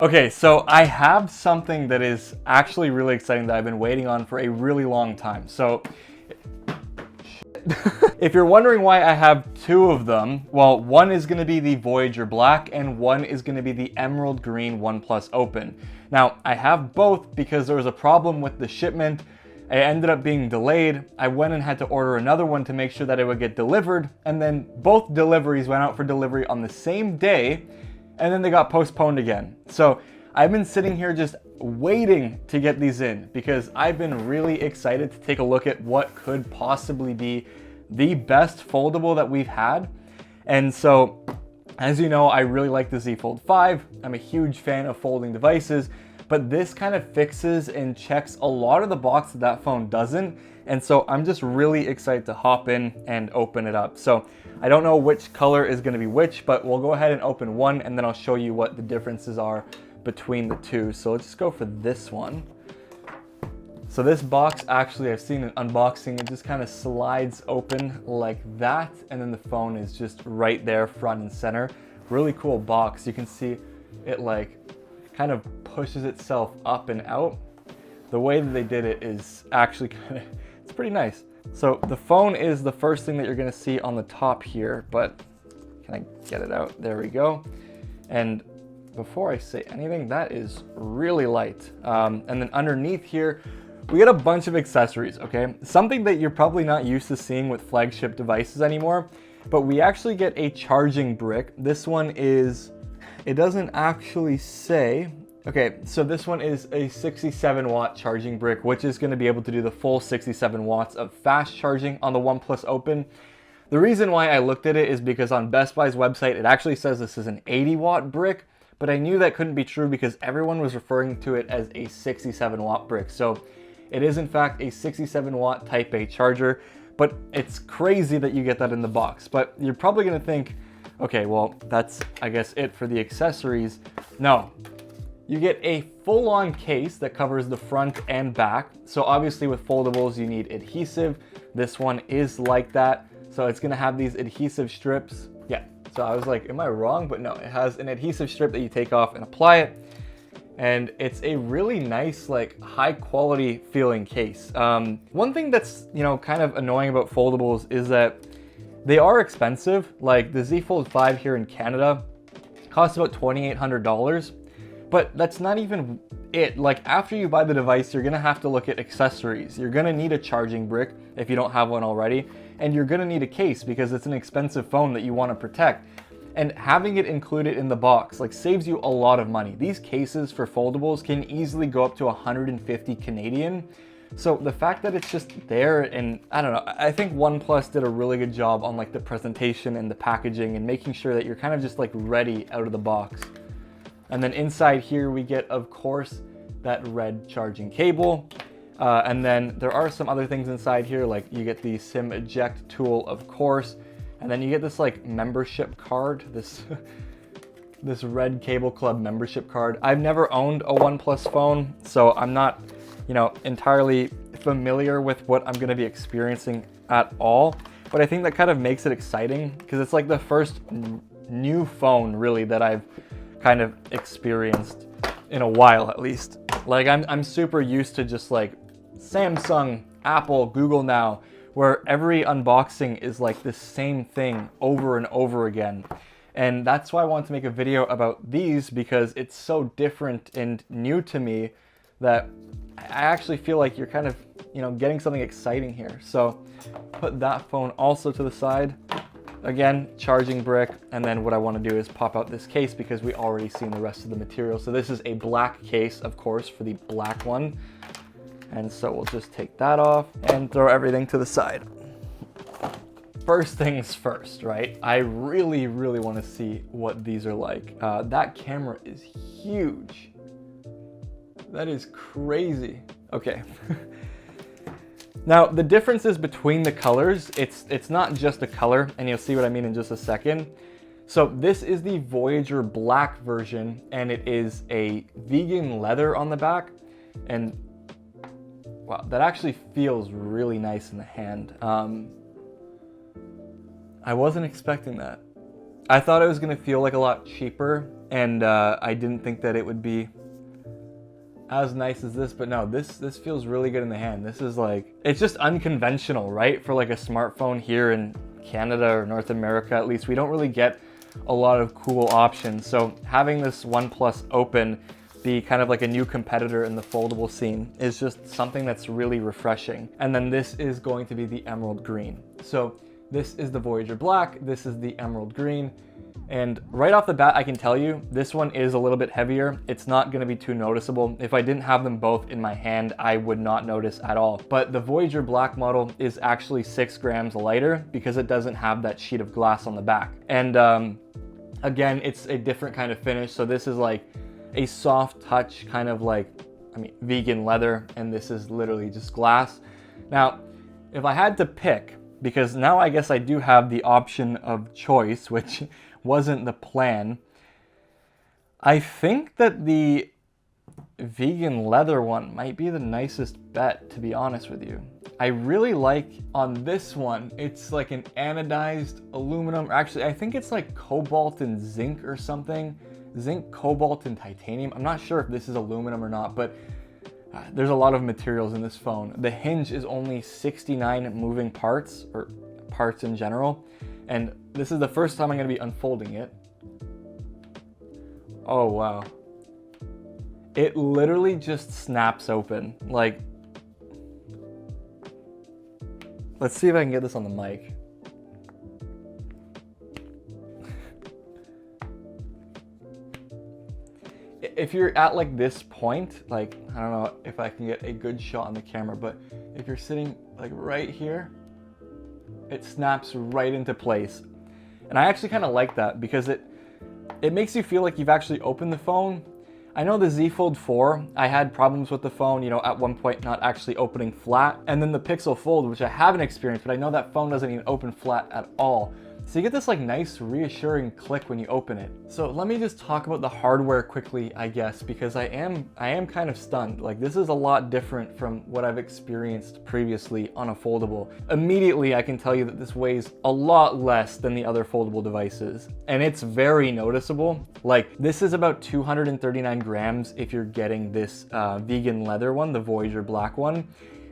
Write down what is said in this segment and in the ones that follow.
Okay, so I have something that is actually really exciting that I've been waiting on for a really long time. So if you're wondering why I have two of them, well, one is going to be the Voyager Black and one is going to be the Emerald Green OnePlus Open. Now, I have both because there was a problem with the shipment. It ended up being delayed. I went and had to order another one to make sure that it would get delivered, and then both deliveries went out for delivery on the same day, and then they got postponed again. So I've been sitting here just waiting to get these in because I've been really excited to take a look at what could possibly be the best foldable that we've had. And so, as you know, I really like the Z Fold 5. I'm a huge fan of folding devices, but this kind of fixes and checks a lot of the box that that phone doesn't. And so I'm just really excited to hop in and open it up. So I don't know which color is going to be which, but we'll go ahead and open one and then I'll show you what the differences are between the two. So let's just go for this one. So this box, actually, I've seen an unboxing. It just kind of slides open like that, and then the phone is just right there, front and center. Really cool box. You can see it like kind of pushes itself up and out. The way that they did it is actually it's pretty nice. So the phone is the first thing that you're gonna see on the top here, but can I get it out? There we go. And before I say anything, that is really light. And then underneath here, we get a bunch of accessories, okay? Something that you're probably not used to seeing with flagship devices anymore, but we actually get a charging brick. This one is, it doesn't actually say. Okay, so this one is a 67 watt charging brick, which is gonna be able to do the full 67 watts of fast charging on the OnePlus Open. The reason why I looked at it is because on Best Buy's website, it actually says this is an 80 watt brick, but I knew that couldn't be true because everyone was referring to it as a 67 watt brick. So it is in fact a 67 watt Type A charger, but it's crazy that you get that in the box. But you're probably gonna think, okay, well, that's, I guess, it for the accessories. No, you get a full-on case that covers the front and back. So obviously with foldables, you need adhesive. This one is like that. So it's gonna have these adhesive strips. Yeah, so I was like, am I wrong? But no, it has an adhesive strip that you take off and apply it. And it's a really nice, like, high quality feeling case. One thing that's, you know, kind of annoying about foldables is that they are expensive. Like the Z Fold 5 here in Canada costs about $2,800, but that's not even it. Like after you buy the device, you're gonna have to look at accessories. You're gonna need a charging brick if you don't have one already, and you're gonna need a case because it's an expensive phone that you wanna protect. And having it included in the box like saves you a lot of money. These cases for foldables can easily go up to 150 Canadian. So the fact that it's just there, and I don't know, I think OnePlus did a really good job on like the presentation and the packaging and making sure that you're kind of just like ready out of the box. And then inside here we get, of course, that red charging cable. And then there are some other things inside here, like you get the SIM eject tool, of course. And then you get this like membership card, this this red Cable Club membership card. I've never owned a OnePlus phone, so I'm not, you know, entirely familiar with what I'm gonna be experiencing at all. But I think that kind of makes it exciting because it's like the first new phone really that I've kind of experienced in a while, at least. Like I'm super used to just like Samsung, Apple, Google Now, where every unboxing is like the same thing over and over again. And that's why I wanted to make a video about these, because it's so different and new to me that I actually feel like you're kind of, you know, getting something exciting here. So put that phone also to the side. Again, charging brick. And then what I want to do is pop out this case because we already seen the rest of the material. So this is a black case, of course, for the black one. And so we'll just take that off and throw everything to the side. First things first, right? I really, really want to see what these are like. That camera is huge. That is crazy. Okay. Now, the differences between the colors, it's not just a color, and you'll see what I mean in just a second. So this is the Voyager Black version, and it is a vegan leather on the back. And wow, that actually feels really nice in the hand. I wasn't expecting that. I thought it was gonna feel like a lot cheaper, and I didn't think that it would be as nice as this, but no, this feels really good in the hand. This is like, it's just unconventional, right? For like a smartphone here in Canada or North America, at least, we don't really get a lot of cool options. So having this OnePlus Open be kind of like a new competitor in the foldable scene is just something that's really refreshing. And then this is going to be the emerald green. So this is the Voyager Black, this is the emerald green. And right off the bat, I can tell you, this one is a little bit heavier. It's not gonna be too noticeable. If I didn't have them both in my hand, I would not notice at all. But the Voyager Black model is actually 6 grams lighter because it doesn't have that sheet of glass on the back. And again, it's a different kind of finish. So this is like a soft touch, kind of like, vegan leather, and this is literally just glass. Now, if I had to pick, because now I guess I do have the option of choice, which wasn't the plan, I think that the vegan leather one might be the nicest bet, to be honest with you. I really like on this one, it's like an anodized aluminum, or actually I think it's like cobalt and zinc or something. Zinc, cobalt, and titanium. I'm not sure if this is aluminum or not, but there's a lot of materials in this phone. The hinge is only 69 moving parts, or parts in general. And this is the first time I'm gonna be unfolding it. Oh, wow. It literally just snaps open. Like, let's see if I can get this on the mic. If you're at like this point, like, I don't know if I can get a good shot on the camera, but if you're sitting like right here, it snaps right into place. And I actually kind of like that because it makes you feel like you've actually opened the phone. I know the zfold 4, I had problems with the phone, you know, at one point not actually opening flat. And then the Pixel Fold, which I haven't experienced, but I know that phone doesn't even open flat at all. So you get this like nice reassuring click when you open it. So let me just talk about the hardware quickly, I guess, because I am kind of stunned. Like, this is a lot different from what I've experienced previously on a foldable. Immediately, I can tell you that this weighs a lot less than the other foldable devices, and it's very noticeable. Like, this is about 239 grams if you're getting this vegan leather one, the Voyager Black one.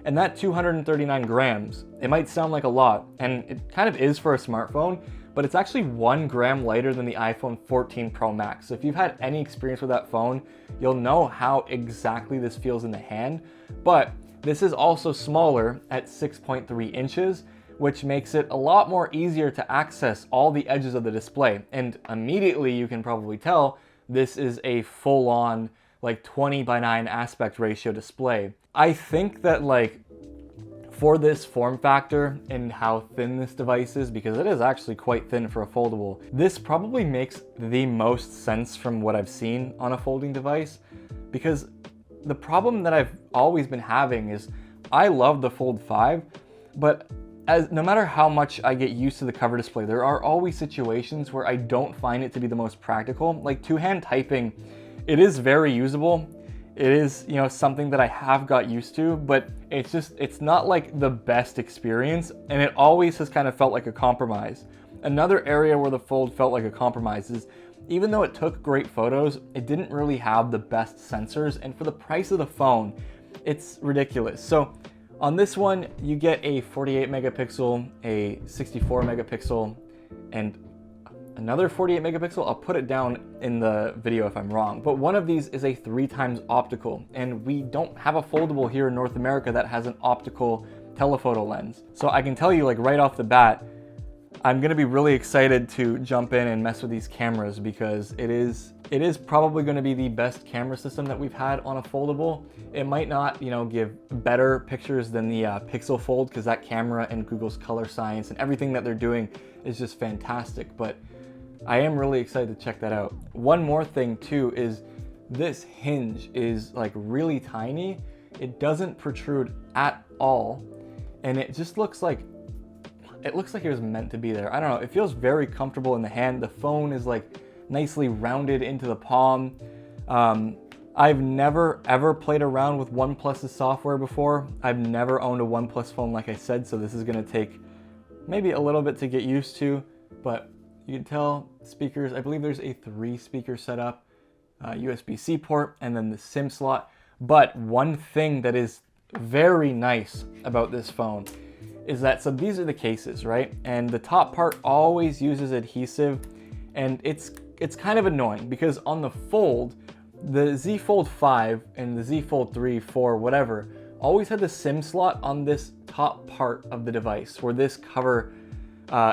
And that 239 grams, it might sound like a lot, and it kind of is for a smartphone, but it's actually 1 gram lighter than the iPhone 14 Pro Max. So if you've had any experience with that phone, you'll know how exactly this feels in the hand. But this is also smaller at 6.3 inches, which makes it a lot more easier to access all the edges of the display. And immediately you can probably tell this is a full-on like 20:9 aspect ratio display. I think that like for this form factor and how thin this device is, because it is actually quite thin for a foldable, this probably makes the most sense from what I've seen on a folding device. Because the problem that I've always been having is I love the Fold 5, but no matter how much I get used to the cover display, there are always situations where I don't find it to be the most practical. Like two-hand typing, it is very usable. It is, you know, something that I have got used to, but it's not like the best experience, and it always has kind of felt like a compromise. Another area where the Fold felt like a compromise is, even though it took great photos, it didn't really have the best sensors, and for the price of the phone, it's ridiculous. So on this one, you get a 48 megapixel, a 64 megapixel, and another 48 megapixel. I'll put it down in the video if I'm wrong, but one of these is a 3x optical, and we don't have a foldable here in North America that has an optical telephoto lens. So I can tell you, like, right off the bat, I'm gonna be really excited to jump in and mess with these cameras, because it is probably gonna be the best camera system that we've had on a foldable. It might not, you know, give better pictures than the Pixel Fold, because that camera and Google's color science and everything that they're doing is just fantastic, but I am really excited to check that out. One more thing too is this hinge is like really tiny. It doesn't protrude at all, and it just looks like it was meant to be there. I don't know, it feels very comfortable in the hand. The phone is like nicely rounded into the palm. I've never ever played around with OnePlus's software before. I've never owned a OnePlus phone, like I said, so this is gonna take maybe a little bit to get used to, but You can tell speakers, I believe there's a 3-speaker setup, USB-C port, and then the SIM slot. But one thing that is very nice about this phone is that, so these are the cases, right? And the top part always uses adhesive, and it's kind of annoying because on the Fold, the Z Fold 5 and the Z Fold 3, 4, whatever, always had the SIM slot on this top part of the device where this cover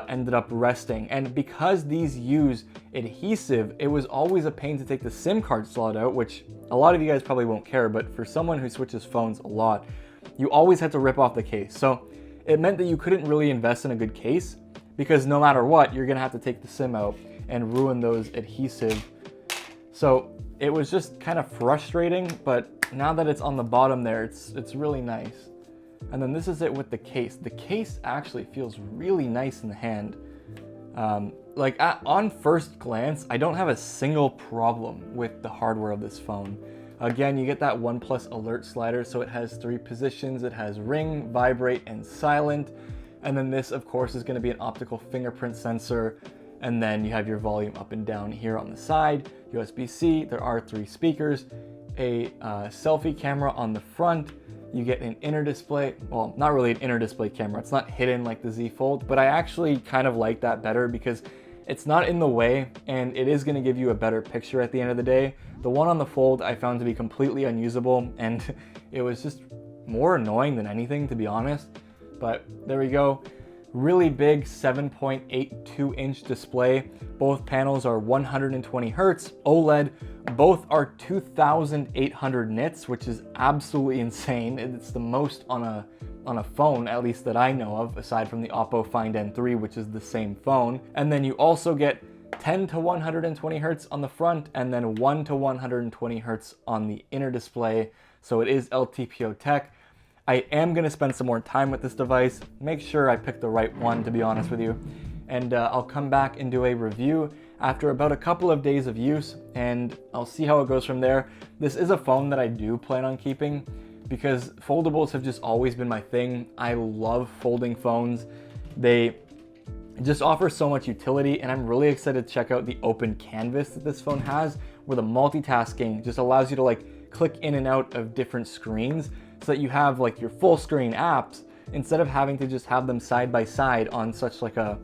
ended up resting. And because these use adhesive, it was always a pain to take the SIM card slot out, which a lot of you guys probably won't care, but for someone who switches phones a lot, you always had to rip off the case. So it meant that you couldn't really invest in a good case because no matter what, you're gonna have to take the SIM out and ruin those adhesive. So it was just kind of frustrating, but now that it's on the bottom there, it's really nice. And then this is it with the case. The case actually feels really nice in the hand. On first glance, I don't have a single problem with the hardware of this phone. Again, you get that OnePlus alert slider, so it has 3 positions. It has ring, vibrate, and silent. And then this, of course, is going to be an optical fingerprint sensor. And then you have your volume up and down here on the side, USB-C, there are 3 speakers, a selfie camera on the front. You get an inner display, well, not really an inner display camera, it's not hidden like the Z Fold, but I actually kind of like that better because it's not in the way and it is going to give you a better picture at the end of the day. The one on the Fold I found to be completely unusable, and it was just more annoying than anything, to be honest. But there we go. Really big 7.82-inch display. Both panels are 120 Hertz OLED. Both are 2,800 nits, which is absolutely insane. It's the most on a phone, at least that I know of, aside from the Oppo Find N3, which is the same phone. And then you also get 10 to 120 Hertz on the front, and then 1 to 120 Hertz on the inner display. So it is LTPO tech. I am going to spend some more time with this device, make sure I pick the right one, to be honest with you. And I'll come back and do a review after about a couple of days of use, and I'll see how it goes from there. This is a phone that I do plan on keeping because foldables have just always been my thing. I love folding phones. They just offer so much utility, and I'm really excited to check out the open canvas that this phone has, where the multitasking just allows you to like click in and out of different screens so that you have like your full screen apps instead of having to just have them side by side on such like a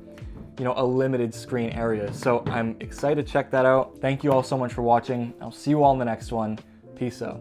limited screen area. So I'm excited to check that out. Thank you all so much for watching. I'll see you all in the next one. Peace out.